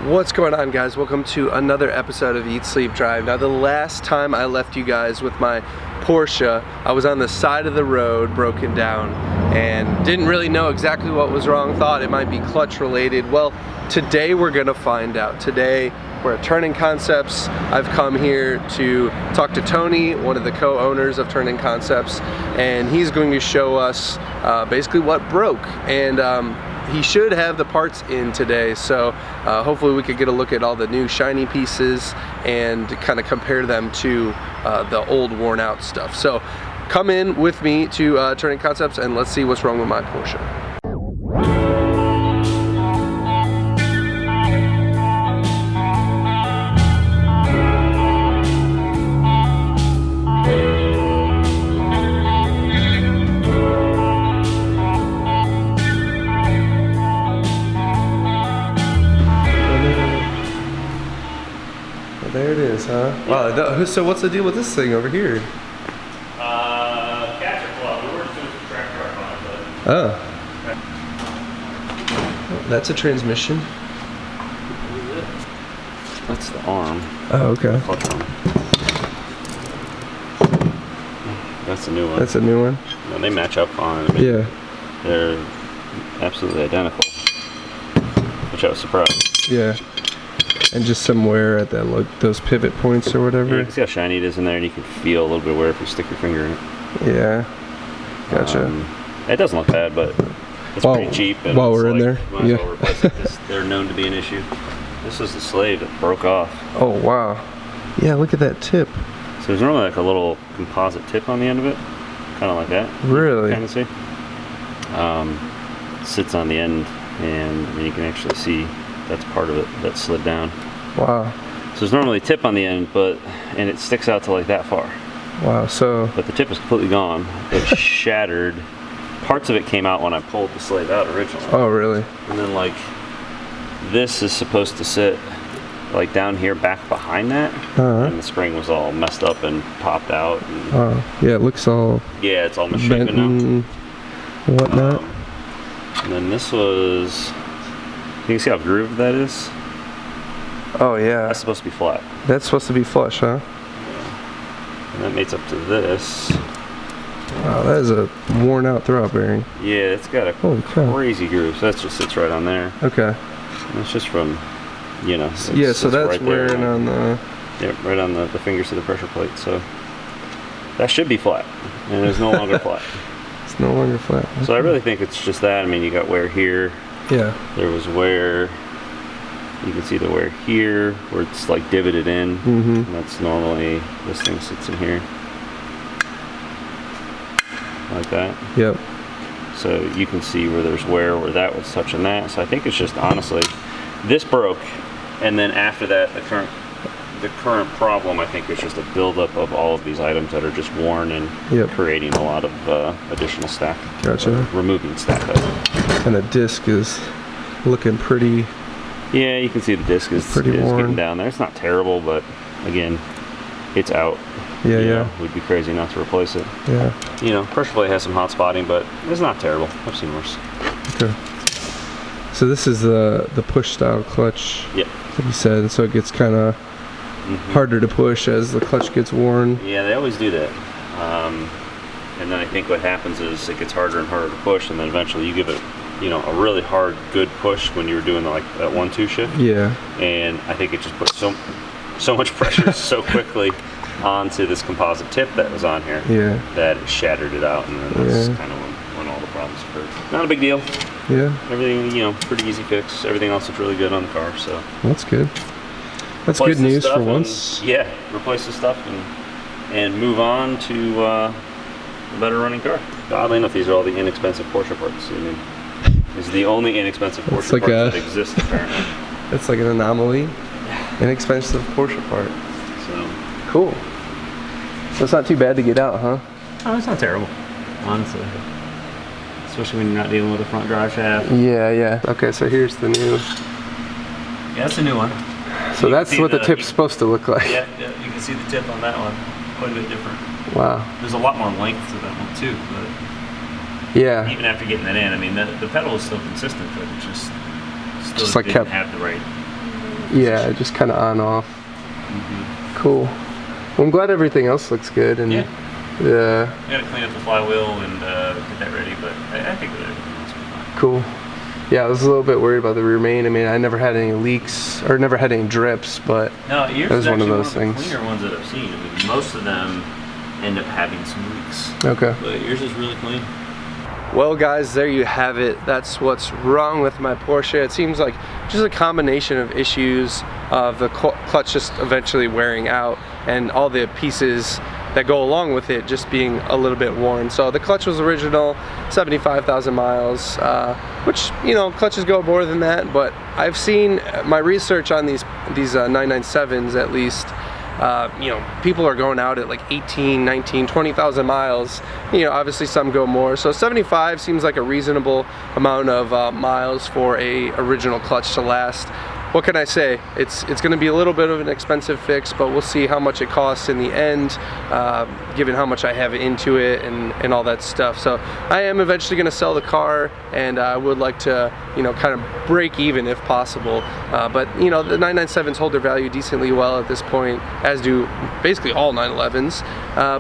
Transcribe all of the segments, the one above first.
What's going on, guys? Welcome to another episode of Eat, Sleep, Drive. Now, the last time I left you guys with my Porsche, I was on the side of the road, broken down, and didn't really know exactly what was wrong. Thought it might be clutch related. Well, today we're gonna find out. Today we're at TurnInConcepts. I've come here to talk to Tony, one of the co-owners of TurnInConcepts, and he's going to show us basically what broke. And he should have the parts in today, so hopefully we could get a look at all the new shiny pieces and kind of compare them to the old worn out stuff. So come in with me to TurnInConcepts and let's see what's wrong with my Porsche. There it is, huh? Yeah. Wow, so what's the deal with this thing over here? Catcher club. We were just doing some track drive on it, but... Oh. That's a transmission. That's the arm. Oh, okay. Clutch arm. That's a new one. That's a new one? No, they match up on it. Yeah. They're absolutely identical. Which I was surprised. Yeah. And just somewhere at that, like those pivot points or whatever. Yeah, you can see how shiny it is in there, and you can feel a little bit where if you stick your finger in it. Yeah, gotcha. It doesn't look bad, but it's pretty cheap. And while we're in there, might as well replace it. They're known to be an issue. This is the slave that broke off. Oh wow! Yeah, look at that tip. So there's normally like a little composite tip on the end of it, kind of like that. Really? Kind of see. Sits on the end, and I mean, you can actually see. That's part of it that slid down. Wow. So there's normally a tip on the end, and it sticks out to like that far. Wow, so... But the tip is completely gone. It shattered. Parts of it came out when I pulled the slave out originally. Oh, really? And then like, this is supposed to sit like down here back behind that. And the spring was all messed up and popped out. And, yeah, it looks all... Yeah, it's all misshapen now. Whatnot. And then this was... You can see how grooved that is? Oh yeah. That's supposed to be flat. That's supposed to be flush, huh? Yeah. And that mates up to this. Wow, that is a worn out throwout bearing. Yeah, it's got a crazy groove. So that just sits right on there. Okay. And it's just from, you know. Yeah, so that's right wearing there, on the... Yeah, right on the fingers of the pressure plate. So that should be flat. And it's no longer flat. It's no longer flat. Okay. So I really think it's just that. I mean, you got wear here. Yeah. There was wear, you can see the wear here, where it's like divoted in. And that's normally, this thing sits in here. Like that. Yep. So you can see where there's wear, where that was touching that. So I think it's just, honestly, this broke, and then after that, the current problem, I think, is just a buildup of all of these items that are just worn and creating a lot of additional stack. Gotcha. Removing stack items. And the disc is looking pretty... Yeah, you can see the disc is getting down there. It's not terrible, but again, it's out. Yeah, yeah. We'd be crazy not to replace it. Yeah. You know, pressure plate has some hot spotting, but it's not terrible. I've seen worse. Okay. So this is the push style clutch. Yep. Like you said, so it gets kind of harder to push as the clutch gets worn. Yeah, they always do that. And then I think what happens is it gets harder and harder to push, and then eventually you give it, you know, a really hard, good push when you were doing like that 1-2 shift. Yeah. And I think it just put so much pressure so quickly onto this composite tip that was on here that it shattered it out, and then that's kind of when all the problems occurred. Not a big deal. Yeah. Everything, you know, pretty easy fix. Everything else looks really good on the car, so. That's good. That's good news for once. Yeah, replace the stuff and move on to a better running car. Oddly enough, these are all the inexpensive Porsche parts. I mean, this is the only inexpensive Porsche part that exists, apparently. It's like an anomaly. Inexpensive Porsche part. So cool. So it's not too bad to get out, huh? Oh, it's not terrible, honestly. Especially when you're not dealing with a front drive shaft. Yeah, yeah. Okay, so here's the new. Yeah, that's a new one. So that's what the tip's supposed to look like. Yeah, yeah, you can see the tip on that one. Quite a bit different. Wow. There's a lot more length to that one too, but yeah. Even after getting that in, I mean, the pedal is still consistent, but it just like didn't have the right Yeah, just kind of on off. Cool. Well, I'm glad everything else looks good. And yeah. Yeah. I gotta clean up the flywheel and get that ready, but I think that everything else will be fine. Cool. Yeah, I was a little bit worried about the rear main. I mean, I never had any leaks or never had any drips, but no, yours that was is one of actually those one of things. the cleaner ones that I've seen. I mean, most of them end up having some leaks. Okay. But yours is really clean. Well guys, there you have it. That's what's wrong with my Porsche. It seems like just a combination of issues of the clutch just eventually wearing out and all the pieces that go along with it just being a little bit worn. So the clutch was original, 75,000 miles, which, you know, clutches go more than that, but I've seen my research on these 997s at least. You know, people are going out at like 18, 19, 20,000 miles. You know, obviously some go more. So 75 seems like a reasonable amount of miles for a original clutch to last. What can I say? It's going to be a little bit of an expensive fix, but we'll see how much it costs in the end, given how much I have into it and all that stuff. So I am eventually going to sell the car, and I would like to, you know, kind of break even if possible. But you know, the 997s hold their value decently well at this point, as do basically all 911s.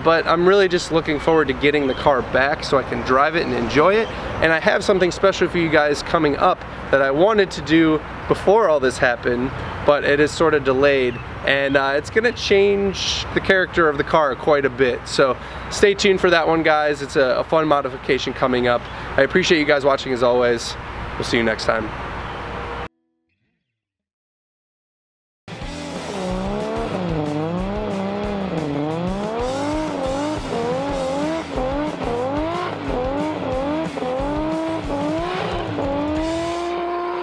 But I'm really just looking forward to getting the car back so I can drive it and enjoy it. And I have something special for you guys coming up that I wanted to do before all this happened, but it is sort of delayed, and it's gonna change the character of the car quite a bit. So stay tuned for that one, guys. It's a fun modification coming up. I appreciate you guys watching as always. We'll see you next time.